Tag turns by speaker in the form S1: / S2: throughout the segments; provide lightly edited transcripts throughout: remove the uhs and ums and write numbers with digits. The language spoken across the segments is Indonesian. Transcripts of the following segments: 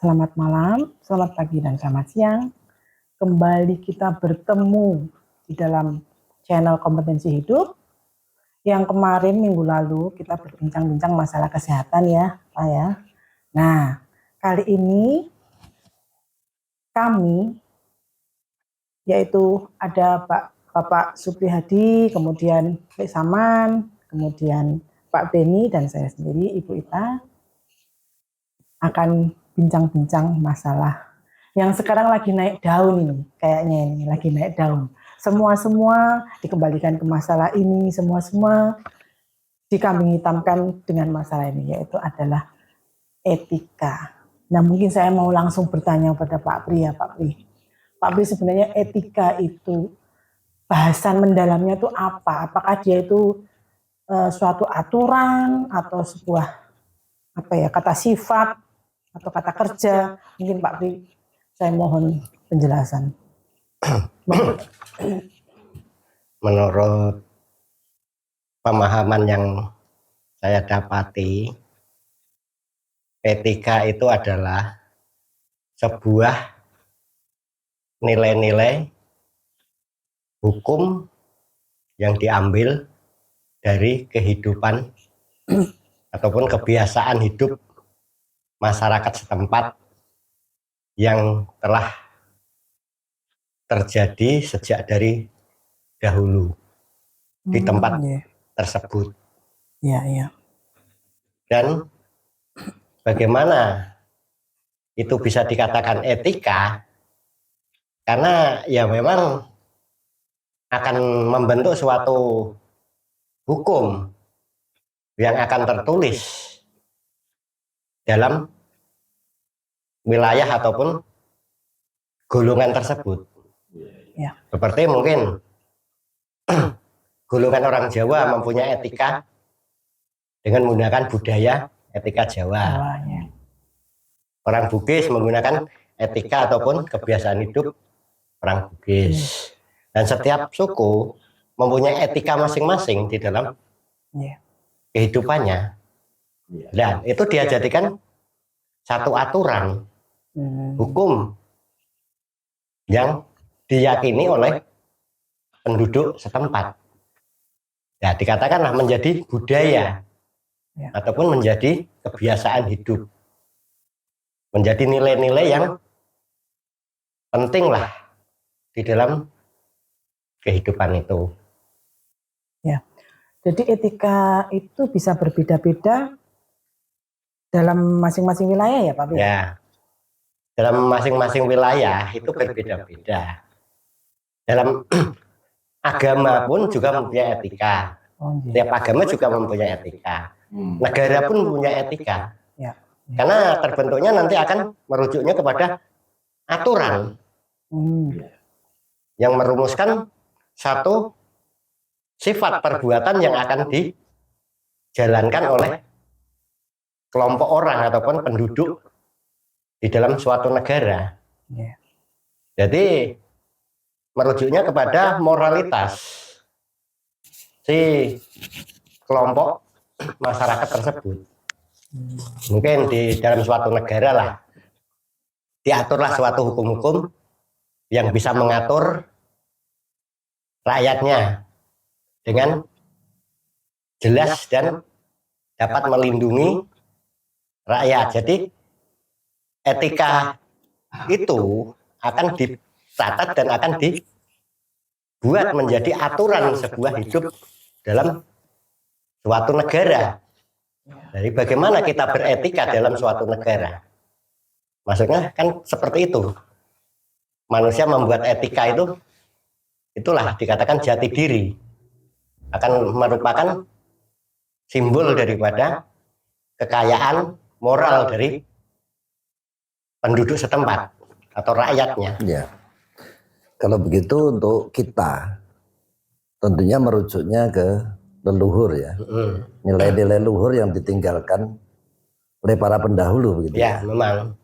S1: Selamat malam, selamat pagi, dan selamat siang. Kembali kita bertemu di dalam channel Kompetensi Hidup. Yang kemarin minggu lalu kita berbincang-bincang masalah kesehatan ya, Pak ya. Nah, kali ini kami, yaitu ada Bapak Supri Hadi, kemudian Pak Saman, kemudian Pak Beni, dan saya sendiri, Ibu Ita, akan bincang-bincang masalah yang sekarang lagi naik daun ini, kayaknya ini lagi naik daun. Semua dikembalikan ke masalah ini, semua dikambing hitamkan dengan masalah ini, yaitu adalah etika. Nah, mungkin saya mau langsung bertanya pada Pak Pri ya, Pak Pri. Pak Pri, sebenarnya etika itu bahasan mendalamnya itu apa? Apakah dia itu suatu aturan atau sebuah kata sifat atau kata kerja? Mungkin Pak Pri, saya mohon penjelasan.
S2: Menurut pemahaman yang saya dapati, etika itu adalah sebuah nilai-nilai hukum yang diambil dari kehidupan ataupun kebiasaan hidup masyarakat setempat yang telah terjadi sejak dari dahulu di tempat tersebut.
S1: Iya.
S2: Dan bagaimana itu bisa dikatakan etika? Karena ya memang akan membentuk suatu hukum yang akan tertulis dalam wilayah ataupun golongan tersebut.
S1: Ya.
S2: Seperti mungkin golongan orang Jawa mempunyai etika dengan menggunakan budaya etika Jawa. Orang Bugis menggunakan etika ataupun kebiasaan hidup orang Bugis. Dan setiap suku mempunyai etika masing-masing di dalam kehidupannya. Dan itu dia jadikan satu aturan hukum yang diyakini oleh penduduk setempat. Ya, dikatakanlah menjadi budaya ataupun menjadi kebiasaan hidup, menjadi nilai-nilai yang penting lah di dalam kehidupan itu.
S1: Ya, jadi etika itu bisa berbeda-beda dalam masing-masing wilayah ya Pak?
S2: Ya, dalam masing-masing wilayah itu berbeda-beda. Dalam agama pun juga mempunyai etika. Setiap agama juga mempunyai etika. Negara pun mempunyai etika. Karena terbentuknya nanti akan merujuknya kepada aturan yang merumuskan satu sifat perbuatan yang akan dijalankan oleh kelompok orang ataupun penduduk di dalam suatu negara. Jadi merujuknya kepada moralitas si kelompok masyarakat tersebut. Mungkin di dalam suatu negara lah diaturlah suatu hukum-hukum yang bisa mengatur rakyatnya dengan jelas dan dapat melindungi rakyat. Jadi etika itu akan dicatat dan akan dibuat menjadi aturan sebuah hidup dalam suatu negara. Jadi bagaimana kita beretika dalam suatu negara? Maksudnya kan seperti itu. Manusia membuat etika itu, itulah dikatakan jati diri. Akan merupakan simbol daripada kekayaan moral dari penduduk setempat atau rakyatnya.
S3: Ya. Kalau begitu untuk kita tentunya merujuknya ke leluhur ya. Nilai-nilai luhur yang ditinggalkan oleh para pendahulu begitu.
S2: Ya, memang.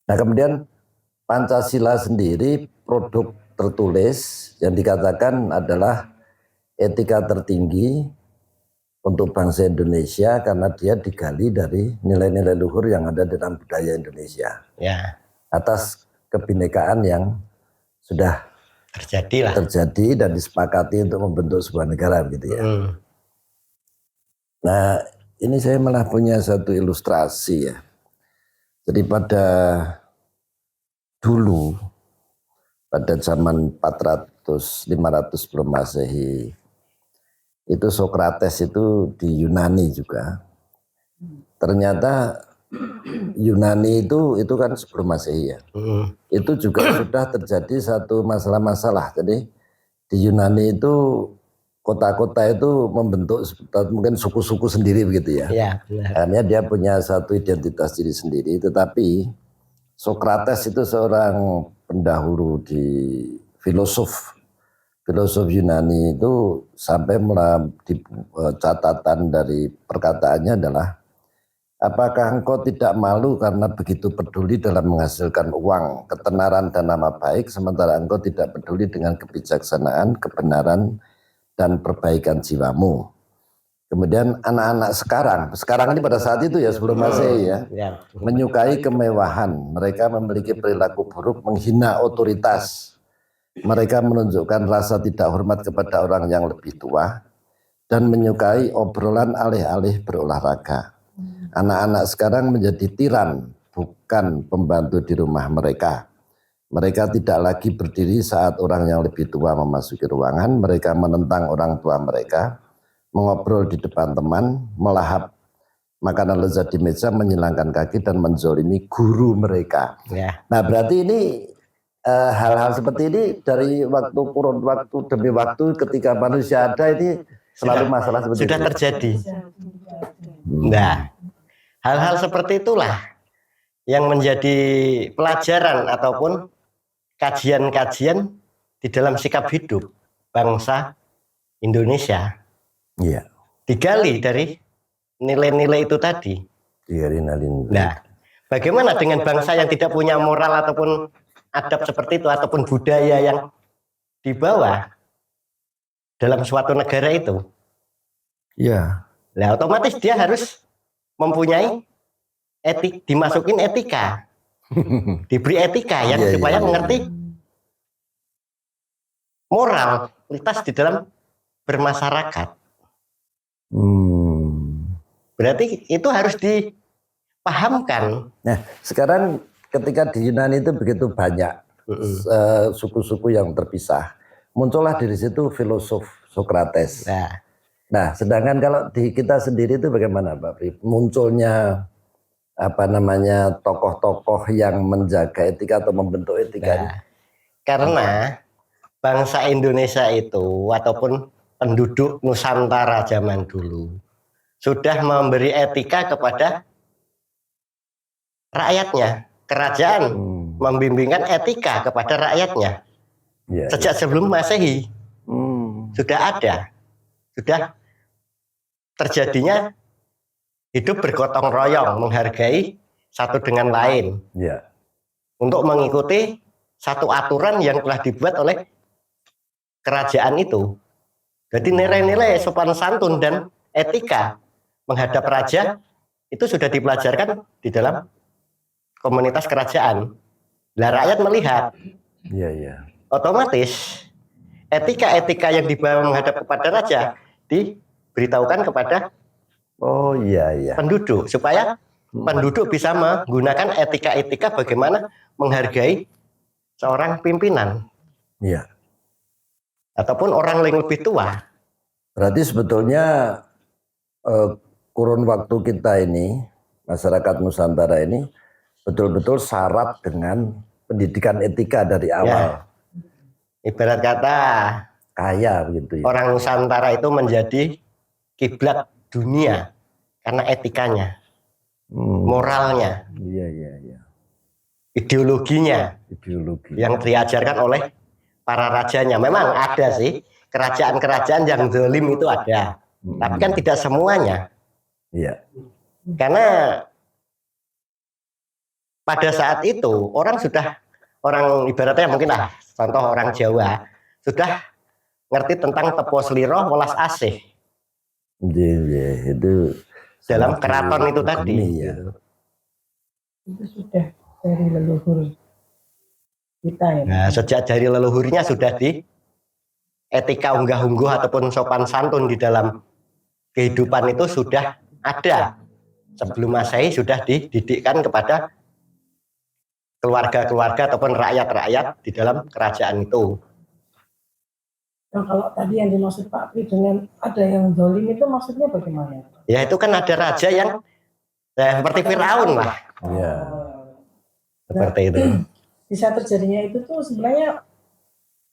S3: Nah, kemudian Pancasila sendiri produk tertulis yang dikatakan adalah etika tertinggi untuk bangsa Indonesia karena dia digali dari nilai-nilai luhur yang ada dalam budaya Indonesia.
S2: Ya,
S3: Atas kebinekaan yang sudah terjadi dan disepakati untuk membentuk sebuah negara gitu ya. Nah, ini saya malah punya satu ilustrasi ya. Jadi pada dulu, pada zaman 400-500 sebelum Masehi, itu Sokrates itu di Yunani juga. Ternyata Yunani itu kan sebelum Masehi ya. Itu juga sudah terjadi satu masalah-masalah. Jadi di Yunani itu kota-kota itu membentuk mungkin suku-suku sendiri begitu ya.
S2: Iya, benar.
S3: Karena dia punya satu identitas diri sendiri. Tetapi Sokrates itu seorang pendahulu di filosof Yunani itu sampai di catatan dari perkataannya adalah, apakah engkau tidak malu karena begitu peduli dalam menghasilkan uang, ketenaran dan nama baik, sementara engkau tidak peduli dengan kebijaksanaan, kebenaran dan perbaikan jiwamu. Kemudian anak-anak sekarang ini pada saat itu ya sebelum Masehi ya, menyukai kemewahan, mereka memiliki perilaku buruk, menghina otoritas. Mereka menunjukkan rasa tidak hormat kepada orang yang lebih tua dan menyukai obrolan alih-alih berolahraga. Anak-anak sekarang menjadi tiran, bukan pembantu di rumah mereka. Mereka tidak lagi berdiri saat orang yang lebih tua memasuki ruangan. Mereka menentang orang tua mereka, mengobrol di depan teman, melahap makanan lezat di meja, menyilangkan kaki dan menzolimi guru mereka.
S2: Ya.
S3: Nah, berarti ini hal-hal seperti ini dari kurun waktu demi waktu ketika manusia ada ini selalu masalah seperti
S2: sudah
S3: itu.
S2: Terjadi. Nah, hal-hal seperti itulah yang menjadi pelajaran ataupun kajian-kajian di dalam sikap hidup bangsa Indonesia.
S3: Iya.
S2: Digali dari nilai-nilai itu tadi. Nah, bagaimana dengan bangsa yang tidak punya moral ataupun adab seperti itu ataupun budaya yang dibawa dalam suatu negara itu?
S3: Iya.
S2: Nah, otomatis dia harus mempunyai dimasukin etika, diberi etika yang supaya mengerti moralitas di dalam bermasyarakat. Berarti itu harus dipahamkan.
S3: Nah, sekarang ketika di Yunani itu begitu banyak suku-suku yang terpisah, muncullah dari situ filosof Sokrates. Nah, sedangkan kalau di kita sendiri itu bagaimana, Pak Pri? Munculnya tokoh-tokoh yang menjaga etika atau membentuk etika.
S2: Karena bangsa Indonesia itu ataupun penduduk Nusantara zaman dulu sudah memberi etika kepada rakyatnya. Kerajaan membimbingkan etika kepada rakyatnya. Sejak sebelum Masehi sudah ada, sudah terjadinya hidup bergotong royong, menghargai satu dengan lain, untuk mengikuti satu aturan yang telah dibuat oleh kerajaan itu. Jadi nilai-nilai sopan santun dan etika menghadap raja itu sudah dipelajarkan di dalam komunitas kerajaan. Nah, rakyat melihat, otomatis etika-etika yang dibawa menghadap kepada raja diberitahukan kepada penduduk supaya penduduk bisa menggunakan etika-etika bagaimana menghargai seorang pimpinan. Ataupun orang yang lebih tua.
S3: Berarti sebetulnya kurun waktu kita ini, masyarakat Nusantara ini betul-betul syarat dengan pendidikan etika dari awal.
S2: Ibarat kata
S3: kaya begitu ya.
S2: Orang Nusantara itu menjadi kiblat dunia karena etikanya, moralnya, ideologinya yang diajarkan oleh para rajanya. Memang ada sih kerajaan-kerajaan yang zalim itu ada, tapi kan tidak semuanya. Karena pada saat itu orang ibaratnya mungkin contoh orang Jawa sudah ngerti tentang tepo sliro welas asih.
S3: Itu
S2: dalam
S3: sangat
S2: keraton itu tadi.
S3: dihukumi, ya.
S2: Gitu.
S1: Itu sudah dari leluhur kita ya.
S2: Nah, sejak dari leluhurnya sudah di etika unggah-ungguh ataupun sopan santun di dalam kehidupan itu sudah ada. Sebelum Masehi sudah dididikkan kepada keluarga-keluarga ataupun rakyat-rakyat di dalam kerajaan itu.
S1: Nah, kalau tadi yang dimaksud Pak Pri dengan ada yang zalim itu maksudnya bagaimana?
S2: Ya itu kan ada raja yang seperti Firaun lah.
S3: Ya.
S2: Seperti itu.
S1: Bisa terjadinya itu tuh sebenarnya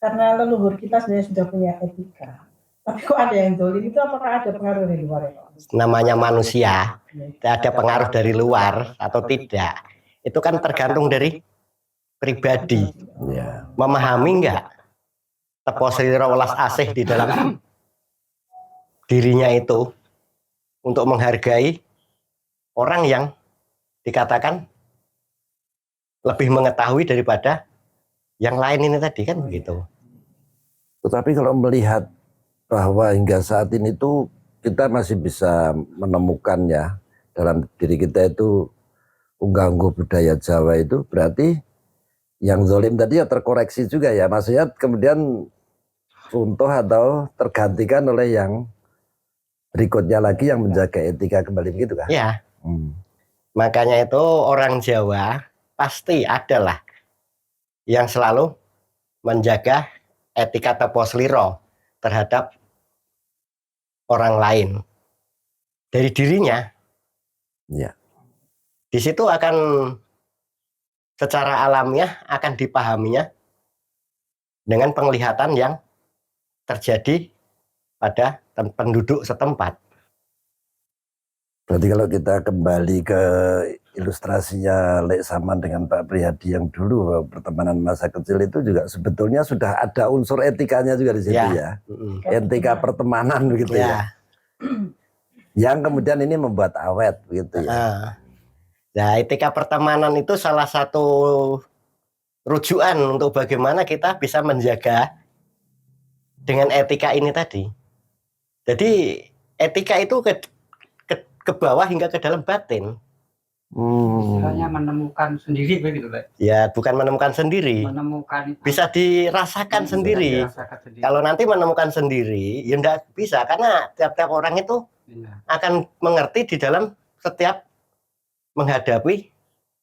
S1: karena leluhur kita sebenarnya sudah punya etika. Tapi kok ada yang zalim itu apakah ada pengaruh dari luar ya?
S2: Namanya manusia, ada pengaruh dari luar atau tidak. Itu kan tergantung dari pribadi.
S3: Ya.
S2: Memahami enggak tepos liro welas asih di dalam dirinya itu untuk menghargai orang yang dikatakan lebih mengetahui daripada yang lain ini tadi kan begitu.
S3: Tetapi kalau melihat bahwa hingga saat ini tuh kita masih bisa menemukan ya dalam diri kita itu unggah-ungguh budaya Jawa itu, berarti yang zalim tadi ya terkoreksi juga ya, maksudnya kemudian runtuh atau tergantikan oleh yang berikutnya lagi yang menjaga etika kembali begitu kan?
S2: Ya. Makanya itu orang Jawa pasti adalah yang selalu menjaga etika tepos liro terhadap orang lain dari dirinya.
S3: Ya.
S2: Di situ akan secara alamiah akan dipahaminya dengan penglihatan yang terjadi pada penduduk setempat.
S3: Berarti kalau kita kembali ke ilustrasinya Lek Saman dengan Pak Priyadi yang dulu pertemanan masa kecil itu juga sebetulnya sudah ada unsur etikanya juga di situ ya. Etika pertemanan begitu ya. Yang kemudian ini membuat awet begitu ya.
S2: Nah, etika pertemanan itu salah satu rujukan untuk bagaimana kita bisa menjaga dengan etika ini tadi. Jadi etika itu ke bawah hingga ke dalam batin.
S4: Misalnya menemukan sendiri begitu, Pak.
S2: Ya, bukan menemukan sendiri.
S4: Menemukan itu.
S2: Bisa dirasakan sendiri. Kalau nanti menemukan sendiri, ya enggak bisa karena tiap-tiap orang itu akan mengerti di dalam setiap menghadapi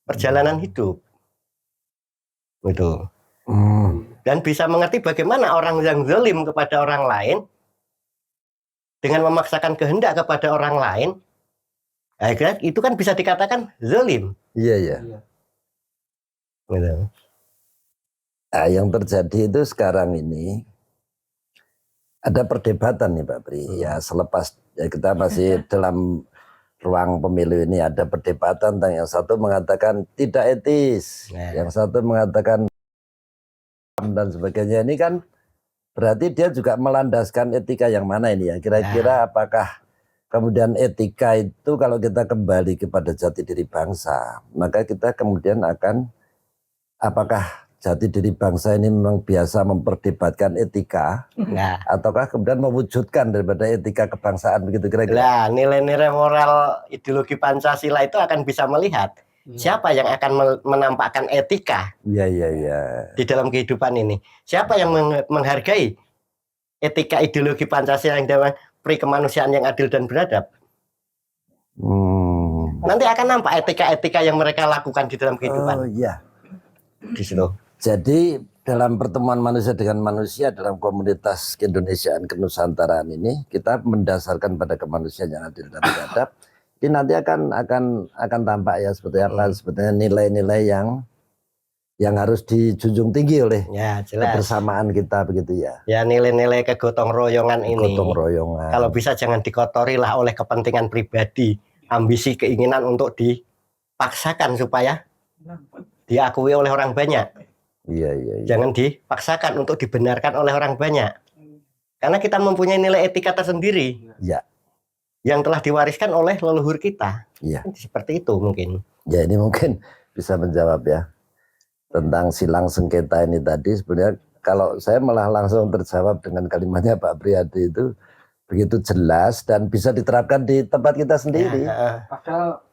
S2: perjalanan hidup. Gitu. Dan bisa mengerti bagaimana orang yang zalim kepada orang lain dengan memaksakan kehendak kepada orang lain, akhirnya itu kan bisa dikatakan zalim.
S3: Iya, iya.
S2: Gitu.
S3: Nah, yang terjadi itu sekarang ini ada perdebatan nih Pak Pri. Ya selepas ya kita masih dalam ruang pemilu ini ada perdebatan tentang yang satu mengatakan tidak etis, yang satu mengatakan dan sebagainya. Ini kan berarti dia juga melandaskan etika yang mana ini ya? Kira-kira apakah kemudian etika itu kalau kita kembali kepada jati diri bangsa, maka kita kemudian akan apakah jati diri bangsa ini memang biasa memperdebatkan etika, ataukah kemudian mewujudkan daripada etika kebangsaan begitu kira-kira?
S2: Nah, nilai-nilai moral ideologi Pancasila itu akan bisa melihat siapa yang akan menampakkan etika di dalam kehidupan ini. Siapa yang menghargai etika ideologi Pancasila yang dalam pri kemanusiaan yang adil dan beradab. Nanti akan nampak etika-etika yang mereka lakukan di dalam kehidupan.
S3: Oh iya.
S2: Di situ.
S3: Jadi dalam pertemuan manusia dengan manusia dalam komunitas keindonesiaan kenusantaraan ini kita mendasarkan pada kemanusiaan yang adil dan beradab. Ini nanti akan tampak ya seperti apa sebetulnya nilai-nilai yang harus dijunjung tinggi oleh kebersamaan kita begitu ya. Ya
S2: nilai-nilai kegotong royongan ini.
S3: Gotong royongan.
S2: Kalau bisa jangan dikotori lah oleh kepentingan pribadi, ambisi, keinginan untuk dipaksakan supaya diakui oleh orang banyak.
S3: Iya.
S2: Jangan dipaksakan untuk dibenarkan oleh orang banyak. Karena kita mempunyai nilai etika tersendiri.
S3: Iya.
S2: Yang telah diwariskan oleh leluhur kita.
S3: Iya.
S2: Seperti itu mungkin.
S3: Ya ini mungkin bisa menjawab ya tentang silang sengketa ini tadi. Sebenarnya kalau saya malah langsung terjawab dengan kalimatnya Pak Priyadi itu, begitu jelas dan bisa diterapkan di tempat kita sendiri.
S2: Ya,
S4: Padahal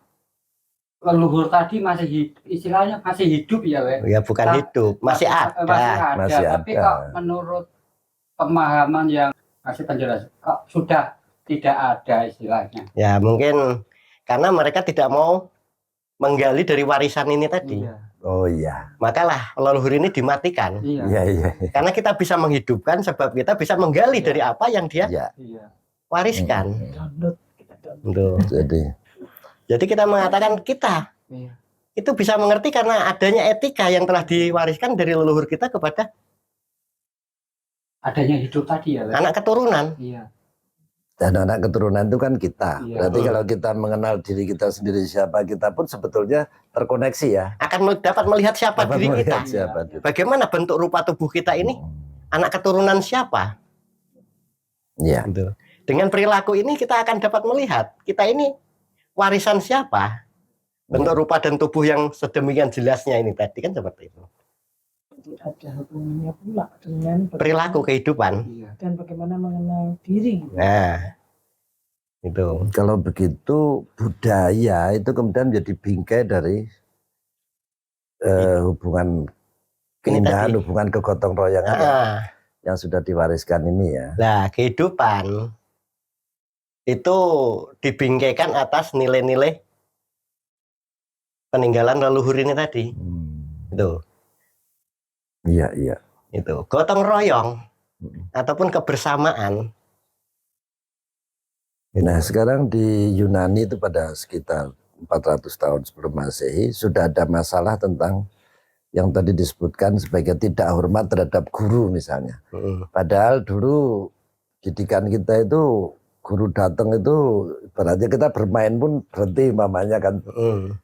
S4: leluhur tadi masih istilahnya masih hidup ya, Pak.
S2: ya bukan
S4: Nah,
S2: hidup, masih ada.
S3: Masih
S4: Tapi
S3: ada.
S4: kok menurut pemahaman yang masih penjelasan kok sudah tidak ada istilahnya.
S2: Ya mungkin karena mereka tidak mau menggali dari warisan ini tadi.
S4: Iya.
S3: Oh iya.
S2: Makalah leluhur ini dimatikan.
S4: Iya.
S3: Iya, iya.
S2: Karena kita bisa menghidupkan sebab kita bisa menggali
S4: Iya.
S2: dari apa yang dia
S3: Iya.
S4: Iya.
S2: wariskan.
S1: Download, kita download.
S2: Tuh.
S3: Jadi
S2: Jadi kita mengatakan kita
S4: Iya.
S2: itu bisa mengerti karena adanya etika yang telah diwariskan dari leluhur kita kepada
S4: Adanya hidup tadi ya, Pak.
S2: anak keturunan.
S4: Iya.
S3: dan anak keturunan itu kan kita.
S4: Iya.
S3: Berarti kalau kita mengenal diri kita sendiri siapa kita pun sebetulnya terkoneksi ya.
S2: Akan dapat melihat siapa
S3: Dapat
S2: diri
S3: melihat
S2: kita.
S3: siapa diri.
S2: Bagaimana bentuk rupa tubuh kita ini, anak keturunan siapa.
S3: Iya.
S2: Gitu. Dengan perilaku ini kita akan dapat melihat kita ini warisan siapa. Bentuk rupa dan tubuh yang sedemikian jelasnya ini tadi kan seperti itu.
S1: Ada hubungannya pula dengan
S2: Perilaku kehidupan.
S4: Iya.
S1: dan bagaimana mengenal diri.
S2: Nah, itu.
S3: Kalau begitu budaya itu kemudian menjadi bingkai dari hubungan keindahan,
S2: tadi.
S3: hubungan kegotong royongan yang sudah diwariskan ini ya.
S2: Nah, kehidupan itu dibingkaikan atas nilai-nilai peninggalan leluhur ini tadi. Itu.
S3: Iya, iya.
S2: Itu. Gotong royong ataupun kebersamaan.
S3: Nah, sekarang di Yunani itu pada sekitar 400 tahun sebelum Masehi sudah ada masalah tentang yang tadi disebutkan sebagai tidak hormat terhadap guru misalnya. Padahal dulu didikan kita itu guru datang itu berarti kita bermain pun berhenti mamanya kan.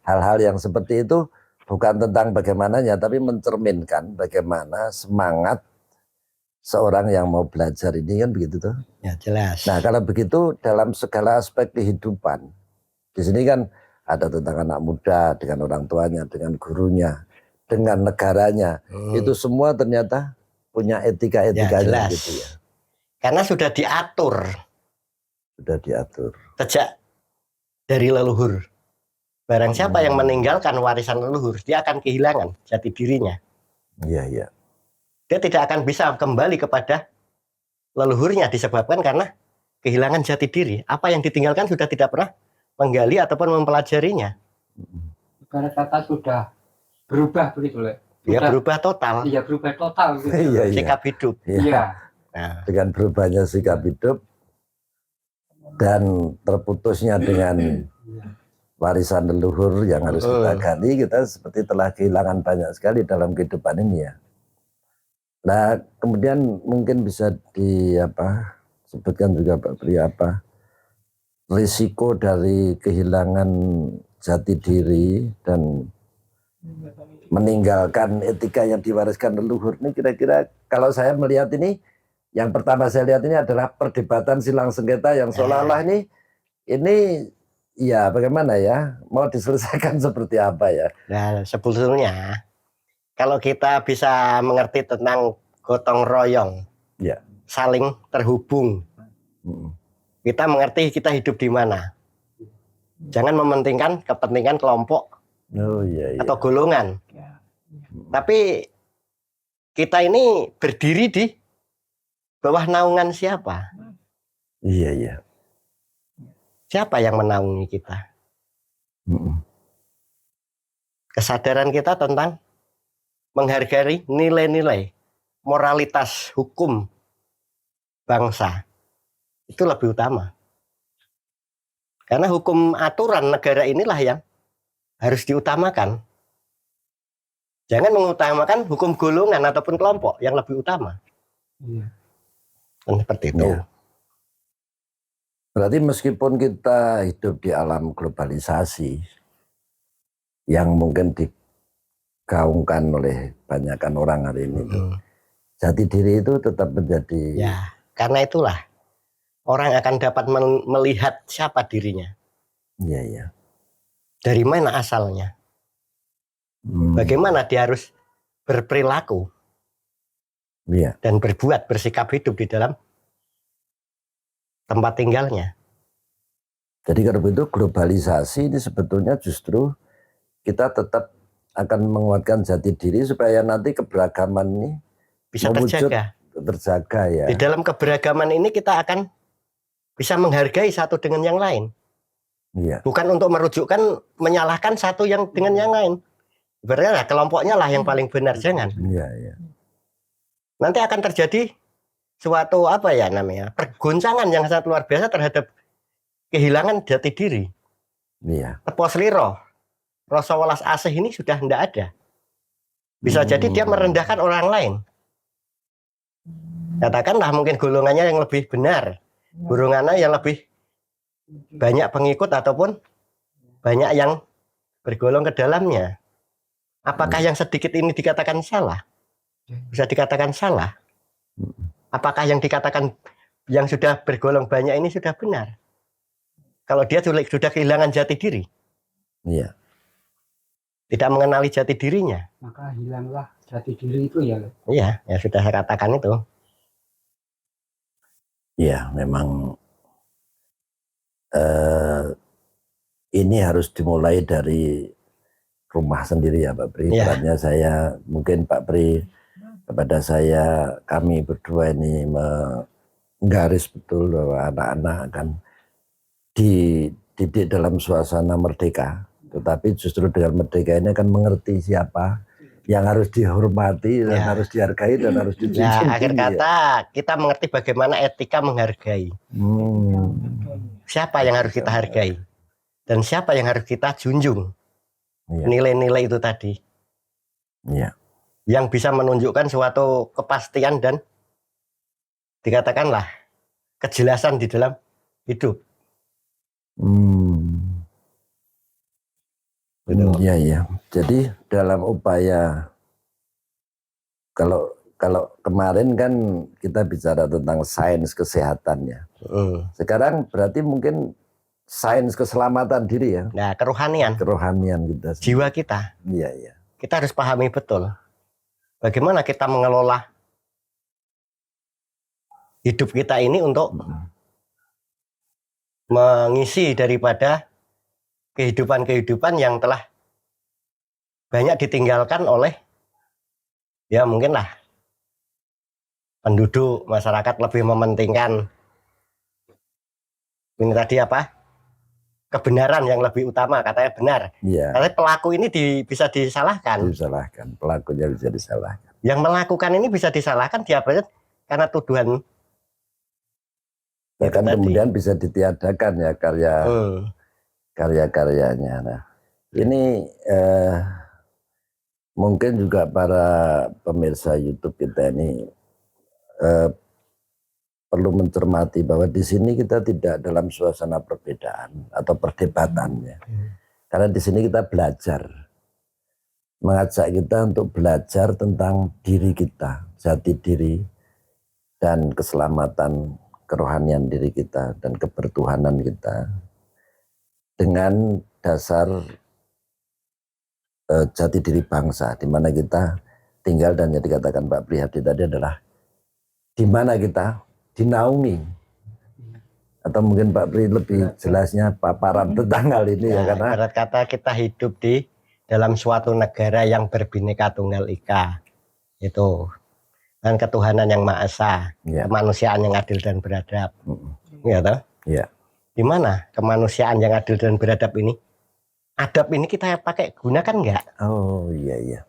S3: Hal-hal yang seperti itu bukan tentang bagaimananya tapi mencerminkan bagaimana semangat seorang yang mau belajar ini kan begitu tuh.
S2: Ya jelas.
S3: Nah kalau begitu dalam segala aspek kehidupan di sini kan ada tentang anak muda dengan orang tuanya, dengan gurunya, dengan negaranya. Itu semua ternyata punya etika-etikanya
S2: jelas.
S3: gitu ya.
S2: Karena sudah diatur.
S3: Sudah diatur.
S2: Sejak dari leluhur. Barang siapa yang meninggalkan warisan leluhur, dia akan kehilangan jati dirinya.
S3: Iya, iya.
S2: Dia tidak akan bisa kembali kepada leluhurnya disebabkan karena kehilangan jati diri. Apa yang ditinggalkan sudah tidak pernah menggali ataupun mempelajarinya.
S4: Karena kata sudah berubah begitu, Pak.
S2: Dia berubah total.
S4: Iya, berubah total gitu.
S3: Iya, iya.
S2: Sikap hidup.
S4: Iya.
S2: Nah,
S3: Dengan berubahnya sikap hidup dan terputusnya dengan warisan leluhur yang harus kita gali, kita seperti telah kehilangan banyak sekali dalam kehidupan ini ya. Nah, kemudian mungkin bisa sebutkan juga Pak Pri risiko dari kehilangan jati diri dan meninggalkan etika yang diwariskan leluhur ini kira-kira kalau saya melihat ini yang pertama saya lihat ini adalah perdebatan silang sengketa yang seolah-olah ini ya bagaimana ya mau diselesaikan seperti apa ya.
S2: nah sebetulnya kalau kita bisa mengerti tentang gotong royong,
S3: Ya.
S2: saling terhubung, kita mengerti kita hidup di mana. Jangan mementingkan kepentingan kelompok
S3: Iya.
S2: atau golongan.
S1: Ya.
S2: Tapi kita ini berdiri di bawah naungan siapa?
S3: Iya.
S2: Siapa yang menaungi kita? Kesadaran kita tentang menghargai nilai-nilai moralitas hukum bangsa itu lebih utama. Karena hukum aturan negara inilah yang harus diutamakan. Jangan mengutamakan hukum golongan ataupun kelompok yang lebih utama.
S4: Iya.
S2: Dan seperti itu.
S3: Iya. Berarti meskipun kita hidup di alam globalisasi yang mungkin digaungkan oleh banyakan orang hari ini, jati diri itu tetap menjadi.
S2: Ya, karena itulah orang akan dapat melihat siapa dirinya.
S3: Iya.
S2: Dari mana asalnya. Bagaimana dia harus berperilaku.
S3: Iya.
S2: Dan berbuat, bersikap hidup di dalam tempat tinggalnya.
S3: Jadi kalau begitu globalisasi ini sebetulnya justru kita tetap akan menguatkan jati diri supaya nanti keberagaman ini
S2: Bisa
S3: mewujud,
S2: terjaga.
S3: ya.
S2: Di dalam keberagaman ini kita akan bisa menghargai satu dengan yang lain.
S3: Iya.
S2: Bukan untuk merujukkan, menyalahkan satu yang dengan yang lain. Berarti kelompoknya lah yang paling benar, jangan.
S3: Iya, iya.
S2: Nanti akan terjadi suatu pergoncangan yang sangat luar biasa terhadap kehilangan jati diri.
S3: Iya.
S2: Tepos liro, rasa welas asih ini sudah tidak ada. Bisa jadi dia merendahkan orang lain. Katakanlah mungkin golongannya yang lebih benar, golongannya yang lebih banyak pengikut ataupun banyak yang bergolong ke dalamnya. Apakah yang sedikit ini dikatakan salah? Bisa dikatakan salah. Apakah yang dikatakan yang sudah bergolong banyak ini sudah benar? Kalau dia sudah kehilangan jati diri,
S3: Iya.
S2: tidak mengenali jati dirinya,
S4: Maka hilanglah jati diri itu ya.
S2: iya, ya sudah saya katakan itu.
S3: Iya, memang ini harus dimulai dari rumah sendiri ya Pak Pri.
S2: Iya.
S3: Perannya saya, mungkin Pak Pri kepada saya, kami berdua ini menggaris betul bahwa anak-anak akan dididik dalam suasana merdeka. Tetapi justru dengan merdeka ini akan mengerti siapa yang harus dihormati dan harus dihargai dan harus dijunjung.
S2: Ya, akhir kata kita mengerti bagaimana etika menghargai. Siapa yang harus kita hargai dan siapa yang harus kita junjung.
S3: Iya.
S2: Nilai-nilai itu tadi.
S3: Iya.
S2: Yang bisa menunjukkan suatu kepastian dan dikatakanlah kejelasan di dalam hidup.
S3: Iya, iya. Jadi dalam upaya kalau kemarin kan kita bicara tentang sains kesehatannya. Sekarang berarti mungkin sains keselamatan diri ya.
S2: Nah, kerohanian
S3: kita.
S2: jiwa kita.
S3: Iya, iya.
S2: Kita harus pahami betul bagaimana kita mengelola hidup kita ini untuk mengisi daripada kehidupan-kehidupan yang telah banyak ditinggalkan oleh ya mungkinlah penduduk masyarakat lebih mementingkan ini tadi kebenaran yang lebih utama, katanya benar.
S3: Iya.
S2: Tapi pelaku ini bisa disalahkan.
S3: Disalahkan, pelakunya bisa disalahkan.
S2: Yang melakukan ini bisa disalahkan diapakan karena tuduhan.
S3: Bahkan kemudian bisa ditiadakan ya karya-karyanya. Nah, ini mungkin juga para pemirsa YouTube kita ini perlu mencermati bahwa di sini kita tidak dalam suasana perbedaan atau perdebatan ya. Karena di sini kita belajar, mengajak kita untuk belajar tentang diri kita, jati diri dan keselamatan kerohanian diri kita dan kebertuhanan kita dengan dasar jati diri bangsa, di mana kita tinggal dan yang dikatakan Pak Prihadi tadi adalah di mana kita dinaungi, atau mungkin Pak Pri lebih jelasnya paparan tentang hal ini ya, karena
S2: ibarat kata kita hidup di dalam suatu negara yang berbineka tunggal ika, itu dan ketuhanan yang maha esa, kemanusiaan yang adil dan beradab, ya toh?
S3: Iya.
S2: Di mana kemanusiaan yang adil dan beradab ini, adab ini kita pakai gunakan enggak?
S3: Oh iya.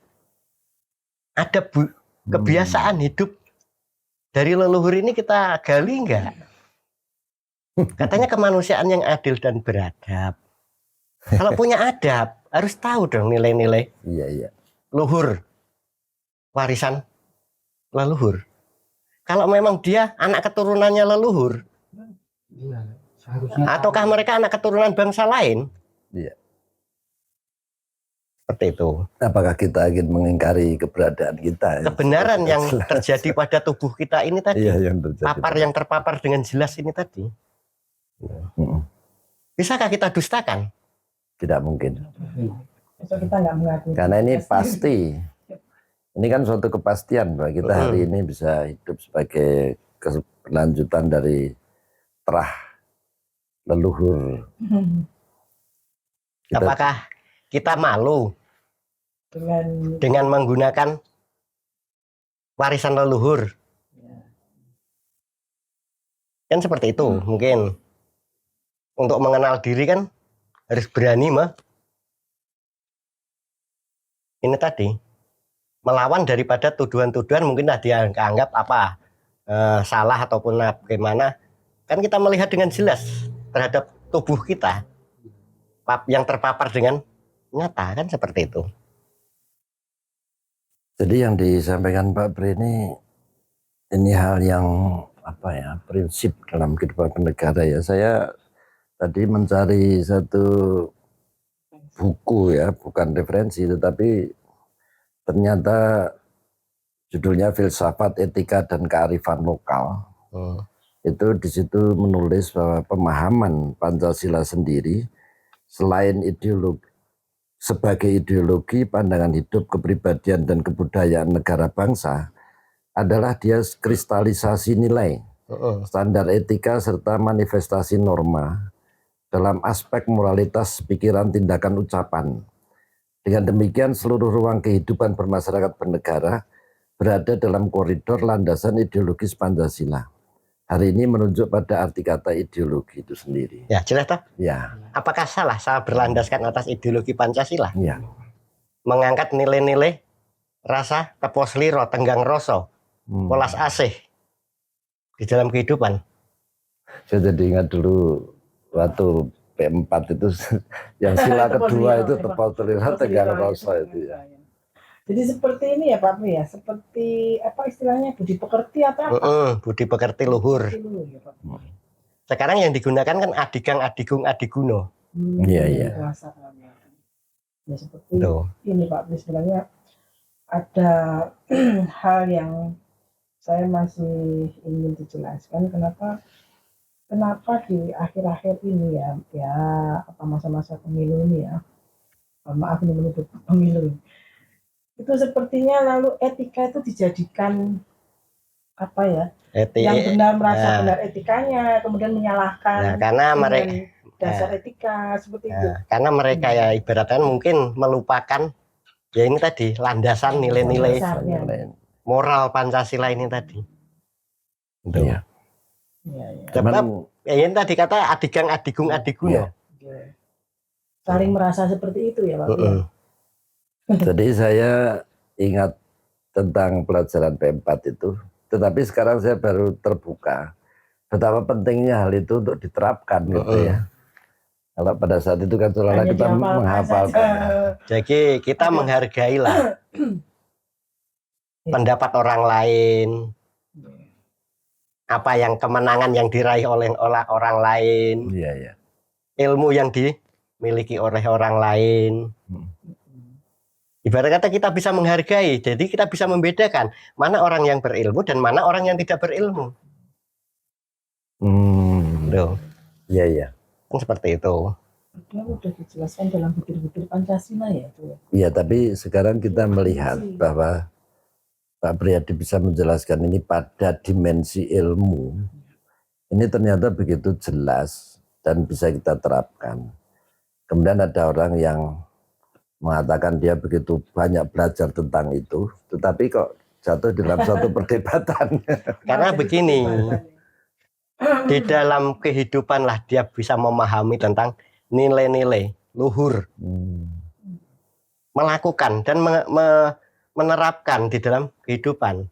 S2: Adab kebiasaan hidup dari leluhur ini kita gali enggak? Katanya kemanusiaan yang adil dan beradab. Kalau punya adab, harus tahu dong nilai-nilai.
S3: Iya.
S2: Luhur, warisan leluhur. Kalau memang dia anak keturunannya leluhur, ataukah mereka anak keturunan bangsa lain?
S3: Iya.
S2: Seperti itu.
S3: Apakah kita ingin mengingkari keberadaan kita?
S2: Kebenaran yang terjadi pada tubuh kita ini tadi,
S3: iya, yang
S2: terpapar dengan jelas ini tadi. Bisakah kita dustakan?
S3: Tidak mungkin.
S1: Kita nggak mengakui.
S3: Karena ini pasti. Ini kan suatu kepastian bahwa kita hari ini bisa hidup sebagai keberlanjutan dari terah leluhur. Kita-
S2: Apakah kita malu
S1: Dengan
S2: dengan menggunakan warisan leluhur? Kan seperti itu mungkin. Untuk mengenal diri kan harus berani mah. Ini tadi melawan daripada tuduhan-tuduhan mungkin dia anggap apa salah ataupun bagaimana. Kan kita melihat dengan jelas terhadap tubuh kita yang terpapar dengan nyata, kan seperti itu.
S3: Jadi yang disampaikan Pak Bre ini hal yang apa ya, prinsip dalam kehidupan bernegara ya. Saya tadi mencari satu buku ya, bukan referensi, tetapi ternyata judulnya Filsafat, Etika dan Kearifan Lokal. Itu di situ menulis bahwa pemahaman Pancasila sendiri selain ideologi sebagai ideologi, pandangan hidup, kepribadian dan kebudayaan negara bangsa adalah dia kristalisasi nilai, standar etika serta manifestasi norma dalam aspek moralitas, pikiran, tindakan, ucapan. Dengan demikian seluruh ruang kehidupan bermasyarakat bernegara berada dalam koridor landasan ideologis Pancasila. Hari ini menunjuk pada arti kata ideologi itu sendiri.
S2: Ya, jelas toh?
S3: Ya.
S2: Apakah salah saya berlandaskan atas ideologi Pancasila?
S3: Ya.
S2: Mengangkat nilai-nilai rasa, tepos liro, tenggang roso, welas asih di dalam kehidupan.
S3: Saya jadi ingat dulu waktu P4 itu yang sila kedua itu tepos liro, tenggang roso itu ya.
S1: Jadi seperti ini ya Pak Pri ya, seperti apa istilahnya budi pekerti atau apa?
S2: Budi pekerti luhur.
S1: Ya, Pak.
S2: Sekarang yang digunakan kan adigang, adigung, adiguno.
S3: Iya, iya.
S1: Ya seperti ini Pak Pri, sebenarnya ada hal yang saya masih ingin dijelaskan kenapa di akhir-akhir ini ya apa masa-masa pemilu ini ya, maaf ini menutup pemilu. Itu sepertinya lalu etika itu dijadikan apa ya, yang benar merasa benar etikanya, kemudian menyalahkan
S2: karena mereka
S1: dasar etika seperti itu.
S2: Karena mereka ya ibaratnya mungkin melupakan ya ini tadi landasan nilai-nilai moral Pancasila ini tadi.
S3: Iya.
S2: Sebab ini tadi kata adigang, adigung, adiguno.
S1: Saling merasa seperti itu ya Pak.
S3: Jadi saya ingat tentang pelajaran P4 itu, tetapi sekarang saya baru terbuka betapa pentingnya hal itu untuk diterapkan gitu ya. Kalau pada saat itu kan seolah kita menghafalkan.
S2: Jadi kita menghargailah pendapat orang lain, apa yang kemenangan yang diraih oleh orang lain, ilmu yang dimiliki oleh orang lain. Ibarat kata kita bisa menghargai, jadi kita bisa membedakan mana orang yang berilmu dan mana orang yang tidak berilmu.
S3: Iya, iya.
S2: Kan seperti itu.
S1: Sudah dijelaskan dalam butir-butir Pancasila ya itu.
S3: Iya, tapi sekarang kita melihat bahwa Pak Priyadi bisa menjelaskan ini pada dimensi ilmu. Ini ternyata begitu jelas dan bisa kita terapkan. Kemudian ada orang yang mengatakan dia begitu banyak belajar tentang itu, tetapi kok jatuh dalam satu perdebatan.
S2: Karena begini, di dalam kehidupan lah dia bisa memahami tentang nilai-nilai luhur, melakukan dan menerapkan di dalam kehidupan.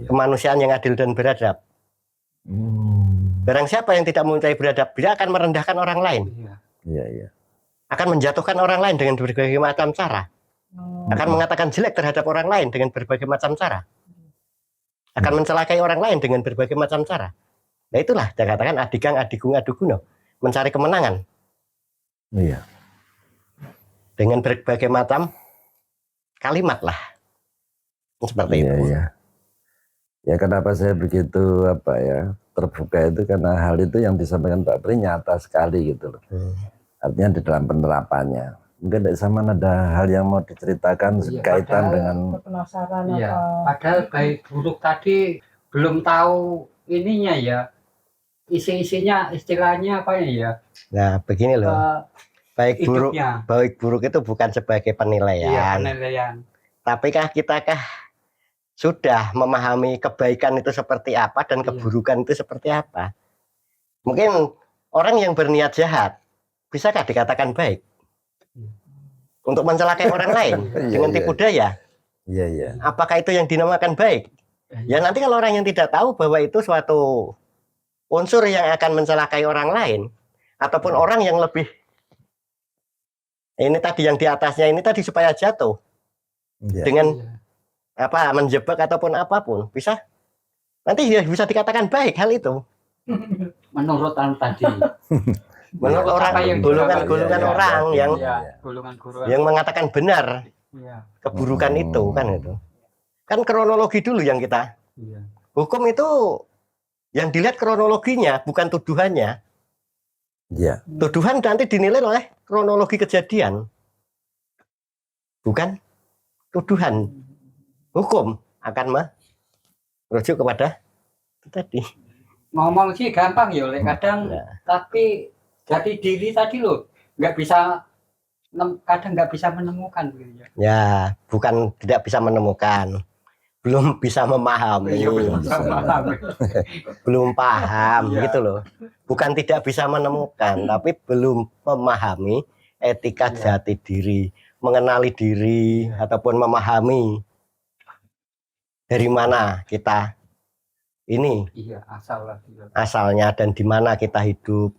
S2: Kemanusiaan yang adil dan beradab. Barang siapa yang tidak mempunyai beradab, dia akan merendahkan orang lain. Akan menjatuhkan orang lain dengan berbagai macam cara. Akan mengatakan jelek terhadap orang lain dengan berbagai macam cara. Akan mencelakai orang lain dengan berbagai macam cara. Nah itulah saya katakan adigang, adigung, adiguno. Mencari kemenangan. Dengan berbagai macam kalimat lah. Seperti itu.
S3: Ya kenapa saya begitu terbuka itu karena hal itu yang disampaikan Pak Pri nyata sekali gitu loh. Artinya di dalam penerapannya. Mungkin dari Saman ada hal yang mau diceritakan kaitan dengan
S1: penasaran
S4: padahal baik buruk tadi belum tahu ininya ya. isi-isinya istilahnya apa ya?
S2: Nah, begini loh. Baik buruk,
S4: Hidupnya.
S2: baik buruk itu bukan sebagai
S4: Iya,
S2: penilaian.
S4: penilaian.
S2: Tapi kita sudah memahami kebaikan itu seperti apa dan
S4: Iya.
S2: keburukan itu seperti apa. Mungkin orang yang berniat jahat, bisakah dikatakan baik? Untuk mencelakai orang lain dengan tipu daya,
S3: Iya, iya.
S2: apakah itu yang dinamakan baik? Ya nanti kalau orang yang tidak tahu bahwa itu suatu unsur yang akan mencelakai orang lain, ataupun orang yang lebih, ini tadi yang di atasnya ini tadi supaya jatuh
S3: Iya.
S2: dengan
S4: Iya.
S2: apa menjebak ataupun apapun, bisa nanti ya bisa dikatakan baik hal itu.
S4: Menurut tadi.
S2: Menurut
S4: Apa
S2: orang,
S4: yang
S2: golongan-golongan
S3: Iya, iya,
S2: orang
S3: iya,
S2: yang
S3: iya.
S4: Golongan-golongan.
S2: yang mengatakan benar
S4: Iya.
S2: keburukan itu kan itu. Kan kronologi dulu yang kita.
S4: Iya.
S2: Hukum itu yang dilihat kronologinya, bukan tuduhannya.
S3: Iya.
S2: Tuduhan nanti dinilai oleh kronologi kejadian. Bukan tuduhan. Hukum akan merujuk kepada itu tadi.
S4: Ngomong sih gampang ya, Lek. Kadang
S2: Ya.
S4: tapi jadi diri tadi loh nggak bisa kadang nggak bisa menemukan gitu ya.
S2: Ya, bukan tidak bisa menemukan. Belum bisa memahami.
S4: Iya, belum bisa memahami.
S2: Belum paham
S4: Iya.
S2: gitu loh. Bukan tidak bisa menemukan, tapi belum memahami etika
S4: Iya.
S2: jati diri, mengenali diri
S4: Iya.
S2: ataupun memahami dari mana kita ini
S4: Iya, asal lah. Iya.
S2: asalnya dan di mana kita hidup.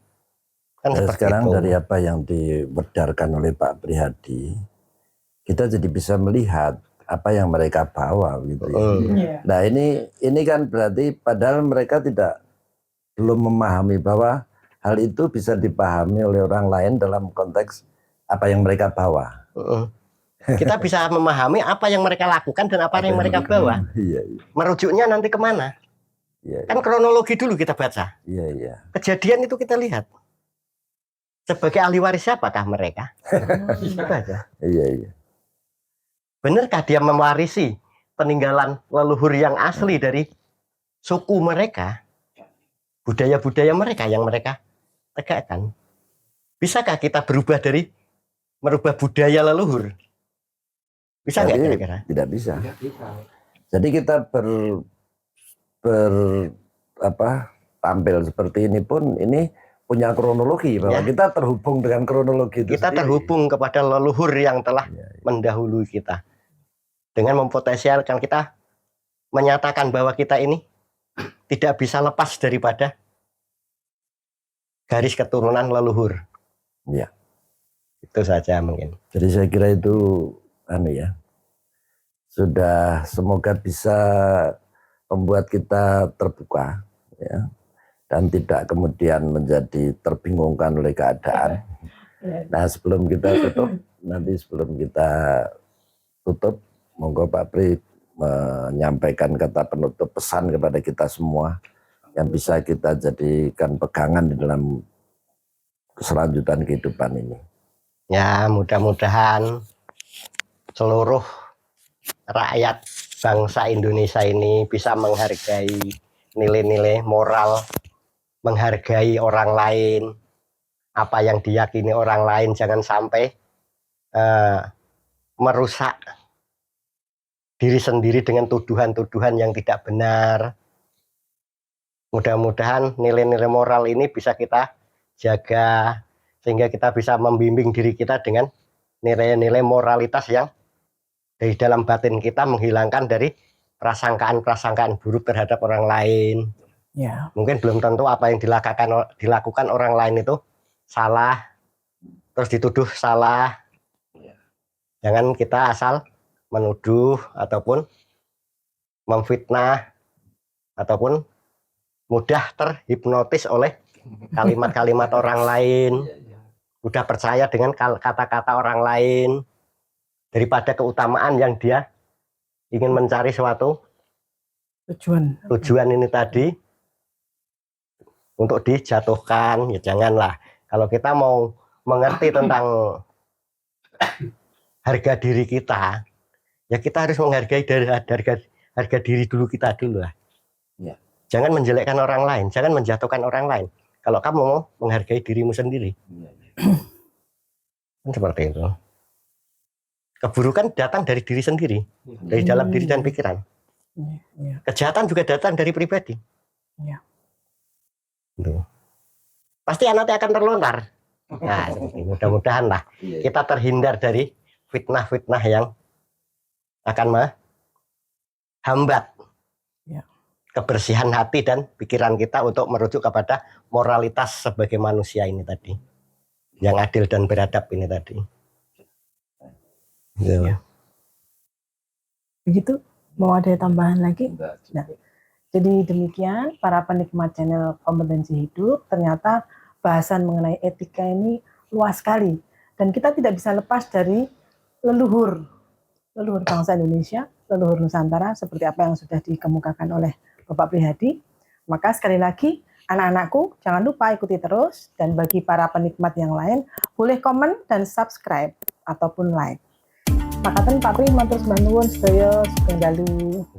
S2: Kan
S3: Nah,
S2: seperti
S3: sekarang
S2: itu.
S3: dari apa yang dibedarkan oleh Pak Prihadi, kita jadi bisa melihat apa yang mereka bawa gitu ya.
S1: Iya.
S3: Nah ini kan berarti padahal mereka belum memahami bahwa hal itu bisa dipahami oleh orang lain dalam konteks apa yang mereka bawa.
S2: Kita bisa memahami apa yang mereka lakukan dan apa yang mereka bawa.
S3: Iya, iya,
S2: Merujuknya nanti kemana?
S3: iya,
S2: Kan kronologi dulu kita baca.
S3: iya, iya.
S2: Kejadian itu kita lihat. Sebagai ahli waris siapakah mereka? Itu aja.
S3: Iya, iya.
S2: Benarkah dia mewarisi peninggalan leluhur yang asli dari suku mereka? Budaya-budaya mereka yang mereka tegakkan. Bisakah kita merubah budaya leluhur? Bisa nggak
S3: Jadi,
S2: kira-kira?
S3: tidak bisa.
S4: Tidak bisa.
S3: Jadi kita tampil seperti ini pun ini punya kronologi bahwa
S2: Ya.
S3: kita terhubung dengan kronologi itu
S2: Kita
S3: sendiri.
S2: terhubung kepada leluhur yang telah
S3: Iya, iya.
S2: mendahului kita. Dengan mempotensialkan kita menyatakan bahwa kita ini tidak bisa lepas daripada garis keturunan leluhur.
S3: Iya.
S2: Itu saja mungkin.
S3: Jadi saya kira itu sudah semoga bisa membuat kita terbuka ya, dan tidak kemudian menjadi terbingungkan oleh keadaan. Nah sebelum kita tutup, monggo Pak Pri menyampaikan kata penutup, pesan kepada kita semua yang bisa kita jadikan pegangan di dalam keselanjutan kehidupan ini.
S2: Ya, mudah-mudahan seluruh rakyat bangsa Indonesia ini bisa menghargai nilai-nilai moral, menghargai orang lain, apa yang diyakini orang lain, jangan sampai merusak diri sendiri dengan tuduhan-tuduhan yang tidak benar. Mudah-mudahan nilai-nilai moral ini bisa kita jaga sehingga kita bisa membimbing diri kita dengan nilai-nilai moralitas yang dari dalam batin kita, menghilangkan dari prasangkaan-prasangkaan buruk terhadap orang lain.
S1: Ya.
S2: Mungkin belum tentu apa yang dilakukan orang lain itu salah, terus dituduh salah. Jangan kita asal menuduh ataupun memfitnah ataupun mudah terhipnotis oleh kalimat-kalimat orang lain, mudah percaya dengan kata-kata orang lain daripada keutamaan yang dia ingin mencari suatu tujuan ini tadi untuk dijatuhkan. Ya janganlah. Kalau kita mau mengerti tentang harga diri kita, ya kita harus menghargai dari harga diri dulu kita dulu lah.
S3: Ya.
S2: Jangan menjelekkan orang lain, jangan menjatuhkan orang lain. Kalau kamu mau menghargai dirimu sendiri. Kan seperti itu. Keburukan datang dari diri sendiri, dari dalam diri dan pikiran.
S1: Iya.
S2: Kejahatan juga datang dari pribadi.
S1: Iya.
S2: Tuh. Pasti anaknya akan terlontar. Nah, mudah-mudahan lah kita terhindar dari fitnah-fitnah yang akan menghambat kebersihan hati dan pikiran kita untuk merujuk kepada moralitas sebagai manusia ini tadi, yang adil dan beradab ini tadi.
S1: Ya. Begitu, mau ada tambahan lagi? Nah, jadi demikian para penikmat channel Kompetensi Hidup, ternyata bahasan mengenai etika ini luas sekali dan kita tidak bisa lepas dari leluhur bangsa Indonesia, leluhur Nusantara seperti apa yang sudah dikemukakan oleh Bapak Prihadi. Maka sekali lagi anak-anakku jangan lupa ikuti terus, dan bagi para penikmat yang lain boleh komen dan subscribe ataupun like. Makaten Pak Pri matur nuwun sedaya sugeng dalu.